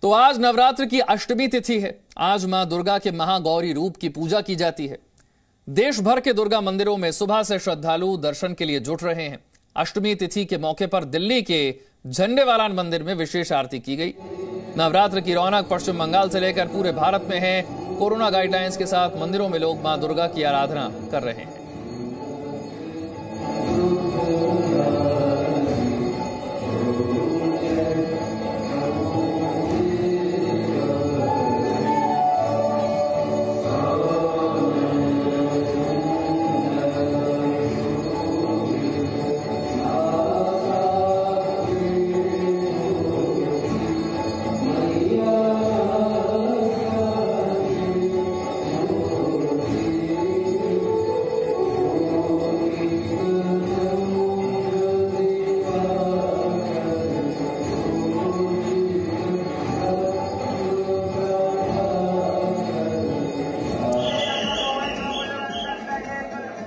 तो आज नवरात्र की अष्टमी तिथि है। आज मां दुर्गा के महागौरी रूप की पूजा की जाती है। देश भर के दुर्गा मंदिरों में सुबह से श्रद्धालु दर्शन के लिए जुट रहे हैं। अष्टमी तिथि के मौके पर दिल्ली के झंडेवालान मंदिर में विशेष आरती की गई। नवरात्र की रौनक पश्चिम बंगाल से लेकर पूरे भारत में है। कोरोना गाइडलाइंस के साथ मंदिरों में लोग मां दुर्गा की आराधना कर रहे हैं।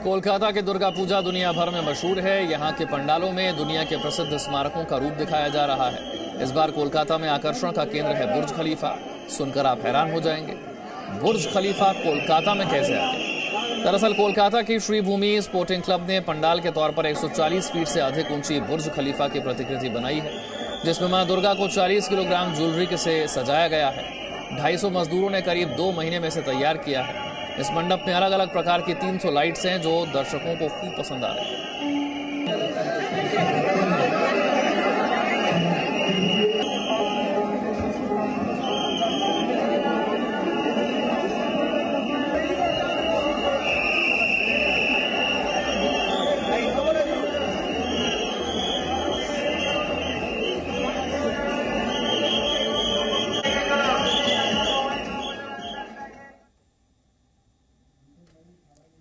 कोलकाता के दुर्गा पूजा दुनिया भर में मशहूर है। यहाँ के पंडालों में दुनिया के प्रसिद्ध स्मारकों का रूप दिखाया जा रहा है। इस बार कोलकाता में आकर्षण का केंद्र है बुर्ज खलीफा। सुनकर आप हैरान हो जाएंगे, बुर्ज खलीफा कोलकाता में कैसे आ गया। दरअसल कोलकाता की श्रीभूमि स्पोर्टिंग क्लब ने पंडाल के तौर पर 140 फीट से अधिक ऊंची बुर्ज खलीफा की प्रतिकृति बनाई है, जिसमें मां दुर्गा को 40 किलोग्राम ज्वेलरी से सजाया गया है। 250 मजदूरों ने करीब 2 महीने में से तैयार किया है। इस मंडप में अलग अलग प्रकार की 300 लाइट्स हैं जो दर्शकों को खूब पसंद आ रही हैं।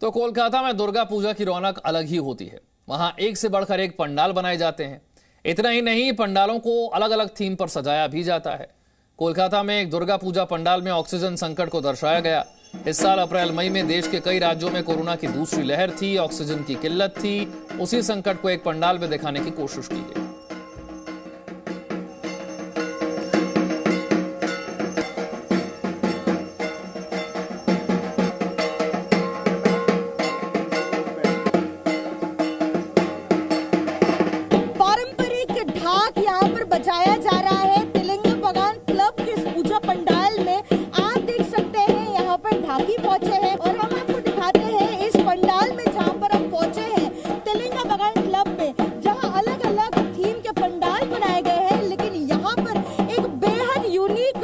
तो कोलकाता में दुर्गा पूजा की रौनक अलग ही होती है। वहां एक से बढ़कर एक पंडाल बनाए जाते हैं। इतना ही नहीं, पंडालों को अलग अलग थीम पर सजाया भी जाता है। कोलकाता में एक दुर्गा पूजा पंडाल में ऑक्सीजन संकट को दर्शाया गया। इस साल अप्रैल मई में देश के कई राज्यों में कोरोना की दूसरी लहर थी, ऑक्सीजन की किल्लत थी। उसी संकट को एक पंडाल में दिखाने की कोशिश की गई। बजाया जा रहा है तेलंगा बगान क्लब के इस पूजा पंडाल में। आप देख सकते हैं यहाँ पर ढाकी पहुंचे हैं और हम आपको दिखाते हैं इस पंडाल में जहाँ पर हम पहुंचे हैं तेलंगा बगान क्लब में, जहाँ अलग अलग थीम के पंडाल बनाए गए हैं। लेकिन यहाँ पर एक बेहद यूनिक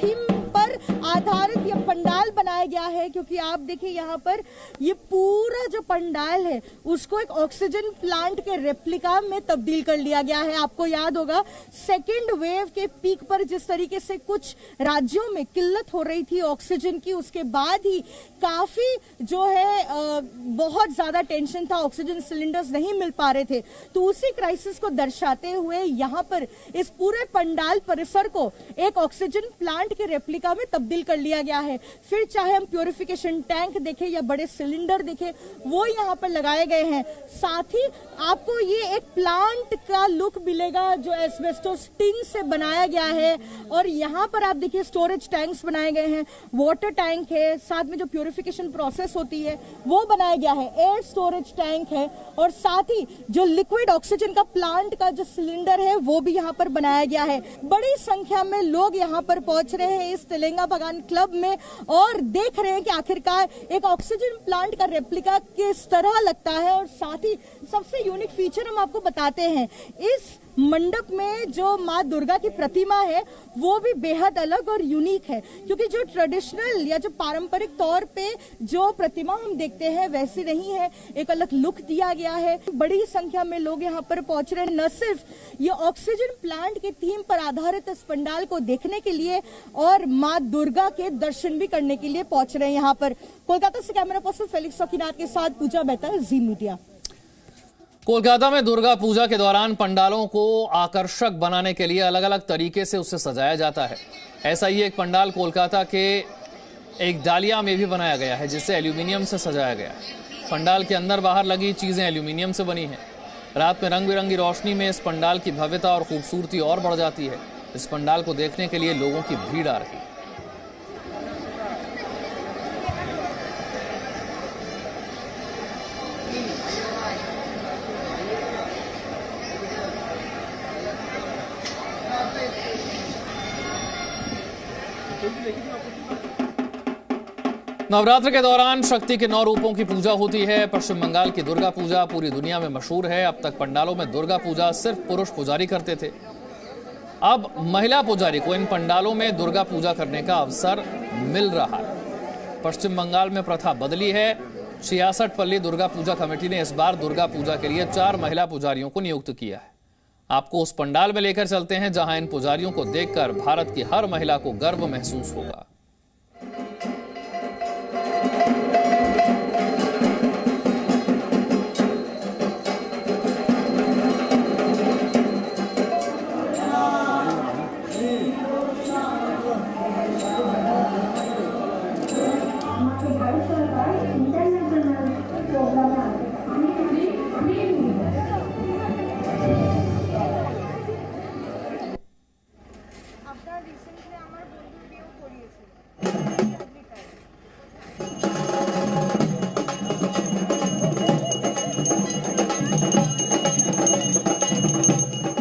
थीम पर आधारित ये पंडाल बनाया गया है, क्योंकि आप देखिए यहाँ पर ये पूरा जो पंडाल है उसको एक ऑक्सीजन प्लांट के रेप्लिका में तब्दील कर लिया गया है। आपको याद होगा सेकेंड वेव के पीक पर जिस तरीके से कुछ राज्यों में किल्लत हो रही थी ऑक्सीजन की, उसके बाद ही काफी जो है बहुत ज्यादा टेंशन था, ऑक्सीजन सिलेंडर्स नहीं मिल पा रहे थे। तो उसी क्राइसिस को दर्शाते हुए यहाँ पर इस पूरे पंडाल परिसर को एक ऑक्सीजन प्लांट के रेप्लिका में तब्दील कर लिया गया है। फिर चाहे हम प्यूरिफिकेशन टैंक देखें या बड़े सिलेंडर देखें, वो यहाँ पर लगाए गए हैं। साथ ही आपको ये एक प्लांट का लुक मिलेगा जो एस्बेस्टोस टिन से बनाया गया है। और यहाँ पर आप देखिए स्टोरेज टैंक्स बनाए गए हैं, वाटर टैंक है, साथ में जो प्यूरिफिकेशन प्रोसेस होती है वो बनाया गया है, एयर स्टोरेज टैंक है, और साथ ही जो लिक्विड ऑक्सीजन का प्लांट का जो सिलेंडर है वो भी यहाँ पर बनाया गया है। बड़ी संख्या में लोग यहाँ पर पहुंच रहे हैं इस तेलंगा बगान क्लब में और देख रहे हैं कि आखिरकार एक ऑक्सीजन प्लांट का रेप्लिका किस तरह लगता है। और साथ ही सबसे यूनिक फीचर हम आपको बताते हैं, इस मंडप में जो माँ दुर्गा की प्रतिमा है वो भी बेहद अलग और यूनिक है, क्योंकि जो ट्रेडिशनल या जो पारंपरिक तौर पे जो प्रतिमा हम देखते हैं वैसी नहीं है, एक अलग लुक दिया गया है। बड़ी संख्या में लोग यहाँ पर पहुंच रहे हैं, न सिर्फ ये ऑक्सीजन प्लांट के थीम पर आधारित इस पंडाल को देखने के लिए और माँ दुर्गा के दर्शन भी करने के लिए पहुंच रहे हैं यहाँ पर। कोलकाता से कैमरा पर्सन फेलिक्स शौकीनाथ के साथ पूजा मेहता, जी मीडिया। कोलकाता में दुर्गा पूजा के दौरान पंडालों को आकर्षक बनाने के लिए अलग अलग तरीके से उसे सजाया जाता है। ऐसा ही एक पंडाल कोलकाता के एक डालिया में भी बनाया गया है, जिसे एल्यूमिनियम से सजाया गया है। पंडाल के अंदर बाहर लगी चीजें एल्यूमिनियम से बनी हैं। रात में रंग बिरंगी रोशनी में इस पंडाल की भव्यता और खूबसूरती और बढ़ जाती है। इस पंडाल को देखने के लिए लोगों की भीड़ आ रही है। नवरात्र के दौरान शक्ति के 9 रूपों की पूजा होती है। पश्चिम बंगाल की दुर्गा पूजा पूरी दुनिया में मशहूर है। अब तक पंडालों में दुर्गा पूजा सिर्फ पुरुष पुजारी करते थे। अब महिला पुजारी को इन पंडालों में दुर्गा पूजा करने का अवसर मिल रहा है। पश्चिम बंगाल में प्रथा बदली है। 66 पल्ली दुर्गा पूजा कमेटी ने इस बार दुर्गा पूजा के लिए 4 महिला पुजारियों को नियुक्त किया है। आपको उस पंडाल में लेकर चलते हैं जहां इन पुजारियों को देखकर भारत की हर महिला को गर्व महसूस होगा।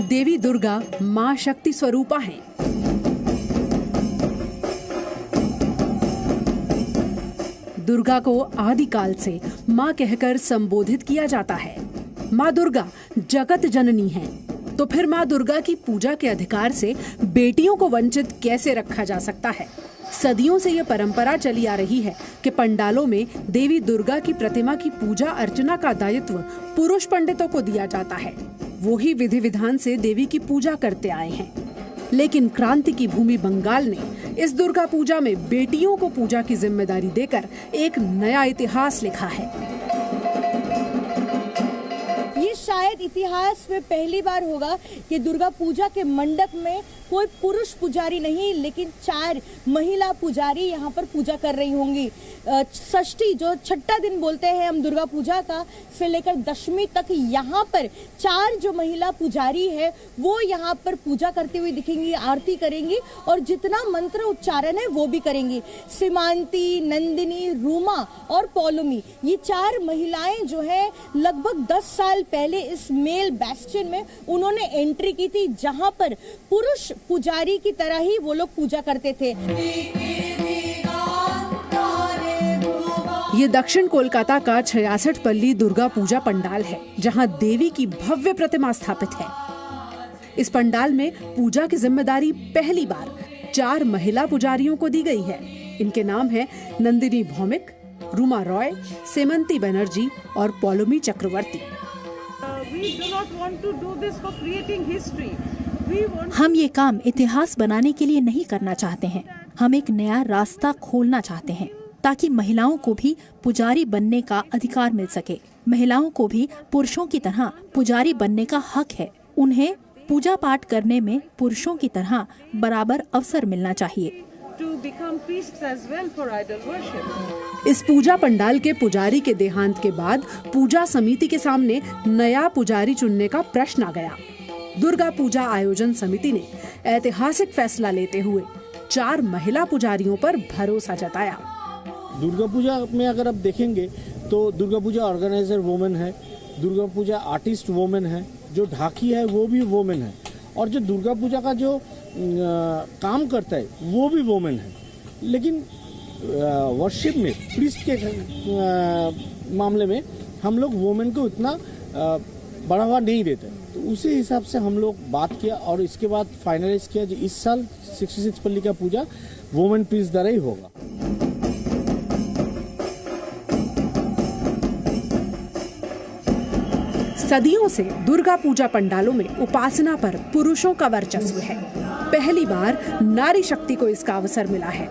देवी दुर्गा मां शक्ति स्वरूपा हैं। दुर्गा को आदिकाल से मां कहकर संबोधित किया जाता है। मां दुर्गा जगत जननी है, तो फिर मां दुर्गा की पूजा के अधिकार से बेटियों को वंचित कैसे रखा जा सकता है? सदियों से यह परंपरा चली आ रही है कि पंडालों में देवी दुर्गा की प्रतिमा की पूजा अर्चना का दायित्व पुरुष पंडितों को दिया जाता है। वो ही विधि विधान से देवी की पूजा करते आए हैं। लेकिन क्रांति की भूमि बंगाल ने इस दुर्गा पूजा में बेटियों को पूजा की जिम्मेदारी देकर एक नया इतिहास लिखा है। ये शायद इतिहास में पहली बार होगा कि दुर्गा पूजा के मंडप में कोई पुरुष पुजारी नहीं, लेकिन 4 महिला पुजारी यहाँ पर पूजा कर रही होंगी। षष्ठी जो 6ठा दिन बोलते हैं हम दुर्गा पूजा का, से लेकर दशमी तक यहाँ पर 4 जो महिला पुजारी है वो यहाँ पर पूजा करती हुई दिखेंगी, आरती करेंगी और जितना मंत्र उच्चारण है वो भी करेंगी। सीमांती, नंदिनी, रूमा और पौलमी, ये 4 महिलाएं जो है लगभग 10 साल पहले इस मेल बैस्टियन में उन्होंने एंट्री की थी, जहाँ पर पुरुष पुजारी की तरह ही वो लोग पूजा करते थे। ये दक्षिण कोलकाता का 66 पल्ली दुर्गा पूजा पंडाल है, जहां देवी की भव्य प्रतिमा स्थापित है। इस पंडाल में पूजा की जिम्मेदारी पहली बार 4 महिला पुजारियों को दी गई है। इनके नाम हैं नंदिनी भौमिक, रूमा रॉय, सेमंती बनर्जी और पौलमी चक्रवर्ती। हम ये काम इतिहास बनाने के लिए नहीं करना चाहते हैं। हम एक नया रास्ता खोलना चाहते हैं ताकि महिलाओं को भी पुजारी बनने का अधिकार मिल सके। महिलाओं को भी पुरुषों की तरह पुजारी बनने का हक है। उन्हें पूजा पाठ करने में पुरुषों की तरह बराबर अवसर मिलना चाहिए। इस पूजा पंडाल के पुजारी के देहांत के बाद पूजा समिति के सामने नया पुजारी चुनने का प्रश्न आ गया। दुर्गा पूजा आयोजन समिति ने ऐतिहासिक फैसला लेते हुए 4 महिला पुजारियों पर भरोसा जताया। दुर्गा पूजा में अगर आप देखेंगे तो दुर्गा पूजा ऑर्गेनाइजर वोमेन है, दुर्गा पूजा आर्टिस्ट वोमेन है, जो ढाकी है वो भी वोमेन है, और जो दुर्गा पूजा का जो काम करता है वो भी वोमेन है। लेकिन वर्शिप में प्रीस्ट के मामले में हम लोग वोमेन को इतना बढ़ावा नहीं देते। तो उसी हिसाब से हम लोग बात किया और इसके बाद फाइनलाइज किया कि इस साल 66 पल्ली का पूजा वोमेन प्रीस्ट द्वारा ही होगा। सदियों से दुर्गा पूजा पंडालों में उपासना पर पुरुषों का वर्चस्व है। पहली बार नारी शक्ति को इसका अवसर मिला है।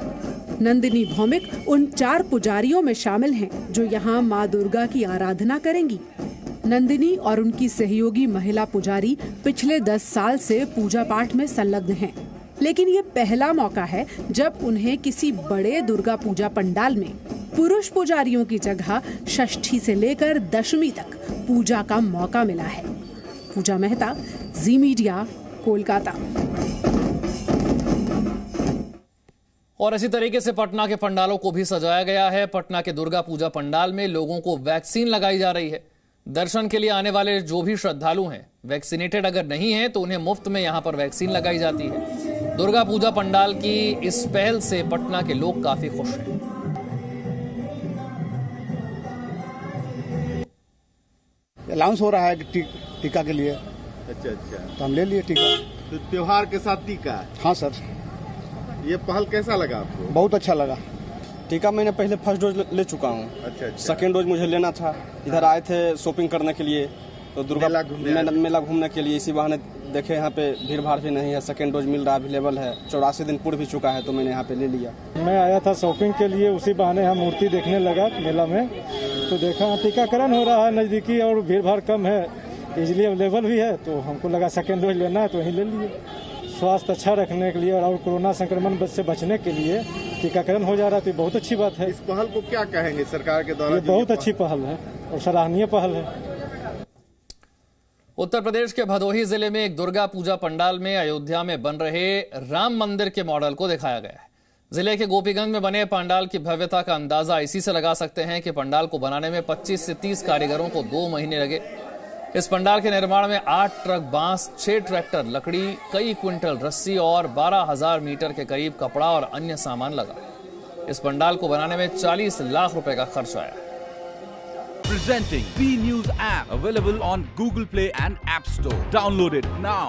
नंदिनी भौमिक उन 4 पुजारियों में शामिल हैं जो यहाँ माँ दुर्गा की आराधना करेंगी। नंदिनी और उनकी सहयोगी महिला पुजारी पिछले 10 साल से पूजा पाठ में संलग्न हैं। लेकिन ये पहला मौका है जब उन्हें किसी बड़े दुर्गा पूजा पंडाल में पुरुष पुजारियों की जगह षष्ठी से लेकर दशमी तक पूजा का मौका मिला है। पूजा मेहता, जी मीडिया, कोलकाता। और इसी तरीके से पटना के पंडालों को भी सजाया गया है। पटना के दुर्गा पूजा पंडाल में लोगों को वैक्सीन लगाई जा रही है। दर्शन के लिए आने वाले जो भी श्रद्धालु हैं, वैक्सीनेटेड अगर नहीं है तो उन्हें मुफ्त में यहां पर वैक्सीन लगाई जाती है। दुर्गा पूजा पंडाल की इस पहल से पटना के लोग काफी खुश हैं। अनाउंस हो रहा है कि टीका के लिए। अच्छा तो हम ले लिए टीका। तो त्योहार के साथ टीका। हाँ सर, ये पहल कैसा लगा आपको? बहुत अच्छा लगा। टीका मैंने पहले फर्स्ट डोज ले चुका हूँ। अच्छा। सेकेंड डोज मुझे लेना था। इधर आए थे शॉपिंग करने के लिए, तो दुर्गा मेला घूमने के लिए। इसी बहाने देखे यहाँ पे भीड़ भाड़ भी नहीं है, सेकेंड डोज मिल रहा, अवेलेबल है। 84 दिन पूर्ण भी चुका है, तो मैंने यहाँ पे ले लिया। मैं आया था शॉपिंग के लिए, उसी बहाने यहाँ मूर्ति देखने लगा मेला में, तो देखा टीकाकरण हो रहा है नज़दीकी और भीड़ भाड़ कम है, इजीली अवेलेबल भी है, तो हमको लगा सेकेंड डोज लेना है तो वहीं ले लिए। स्वास्थ्य अच्छा रखने के लिए और कोरोना संक्रमण से बचने के लिए टीकाकरण हो जा रहा है, तो बहुत अच्छी बात है। इस पहल को क्या कहेंगे सरकार के द्वारा? ये बहुत अच्छी पहल है और सराहनीय पहल है। उत्तर प्रदेश के भदोही जिले में एक दुर्गा पूजा पंडाल में अयोध्या में बन रहे राम मंदिर के मॉडल को दिखाया गया है। जिले के गोपीगंज में बने पंडाल की भव्यता का अंदाजा इसी से लगा सकते हैं कि पंडाल को बनाने में 25 से 30 कारीगरों को 2 महीने लगे। इस पंडाल के निर्माण में 8 ट्रक बांस, 6 ट्रैक्टर लकड़ी, कई क्विंटल रस्सी और 12,000 मीटर के करीब कपड़ा और अन्य सामान लगा। इस पंडाल को बनाने में 40 लाख रुपए का खर्च आया। Presenting B News app, available on Google Play and App Store. Download it now.